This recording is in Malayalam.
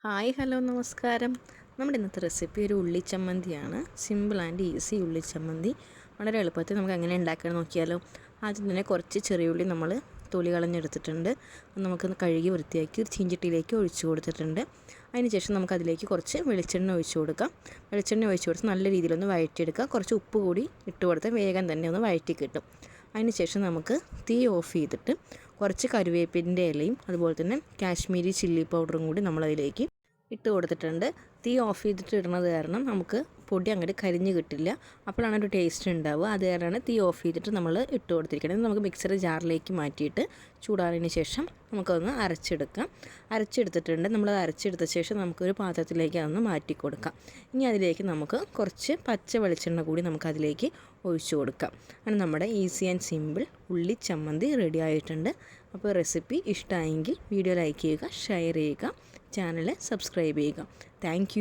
ഹായ് ഹലോ നമസ്കാരം. നമ്മുടെ ഇന്നത്തെ റെസിപ്പി ഒരു ഉള്ളിച്ചമ്മന്തിയാണ്. സിമ്പിൾ ആൻഡ് ഈസി ഉള്ളിച്ചമ്മന്തി. വളരെ എളുപ്പത്തിൽ നമുക്ക് എങ്ങനെ ഉണ്ടാക്കാൻ നോക്കിയാലോ. ആദ്യം തന്നെ കുറച്ച് ചെറിയ ഉള്ളി നമ്മൾ തൊലി കളഞ്ഞെടുത്തിട്ടുണ്ട്. നമുക്കൊന്ന് കഴുകി വൃത്തിയാക്കി ഒരു ചീഞ്ചട്ടിയിലേക്ക് ഒഴിച്ചു കൊടുത്തിട്ടുണ്ട്. അതിനുശേഷം നമുക്കതിലേക്ക് കുറച്ച് വെളിച്ചെണ്ണ ഒഴിച്ചു കൊടുക്കാം. വെളിച്ചെണ്ണ ഒഴിച്ചു കൊടുത്ത് നല്ല രീതിയിലൊന്ന് വഴറ്റിയെടുക്കുക. കുറച്ച് ഉപ്പ് കൂടി ഇട്ട് കൊടുത്ത് വേഗം തന്നെ ഒന്ന് വഴറ്റി കിട്ടും. അതിനുശേഷം നമുക്ക് തീ ഓഫ് ചെയ്തിട്ട് കുറച്ച് കറിവേപ്പിൻ്റെ ഇലയും അതുപോലെ തന്നെ കാശ്മീരി ചില്ലി പൗഡറും കൂടി നമ്മളതിലേക്ക് ഇട്ട് കൊടുത്തിട്ടുണ്ട്. തീ ഓഫ് ചെയ്തിട്ട് ഇടുന്നത് കാരണം നമുക്ക് പൊടി അങ്ങോട്ട് കരിഞ്ഞ് കിട്ടില്ല. അപ്പോഴാണ് ഒരു ടേസ്റ്റ് ഉണ്ടാവുക. അത് കാരണമാണ് തീ ഓഫ് ചെയ്തിട്ട് നമ്മൾ ഇട്ട് കൊടുത്തിരിക്കുന്നത്. നമുക്ക് മിക്സർ ജാറിലേക്ക് മാറ്റിയിട്ട് ചൂടാറിന് ശേഷം നമുക്കൊന്ന് അരച്ചെടുത്തിട്ടുണ്ട്. നമ്മളത് അരച്ചെടുത്ത ശേഷം നമുക്കൊരു പാത്രത്തിലേക്ക് അതൊന്ന് മാറ്റി കൊടുക്കാം. ഇനി അതിലേക്ക് നമുക്ക് കുറച്ച് പച്ച വെളിച്ചെണ്ണ കൂടി നമുക്കതിലേക്ക് ഒഴിച്ചു കൊടുക്കാം. അങ്ങനെ നമ്മുടെ ഈസി ആൻഡ് സിമ്പിൾ ഉള്ളി ചമ്മന്തി റെഡി ആയിട്ടുണ്ട്. അപ്പോൾ റെസിപ്പി ഇഷ്ടമായെങ്കിൽ വീഡിയോ ലൈക്ക് ചെയ്യുക, ഷെയർ ചെയ്യുക, ചാനൽ സബ്സ്ക്രൈബ് ചെയ്യുക. താങ്ക്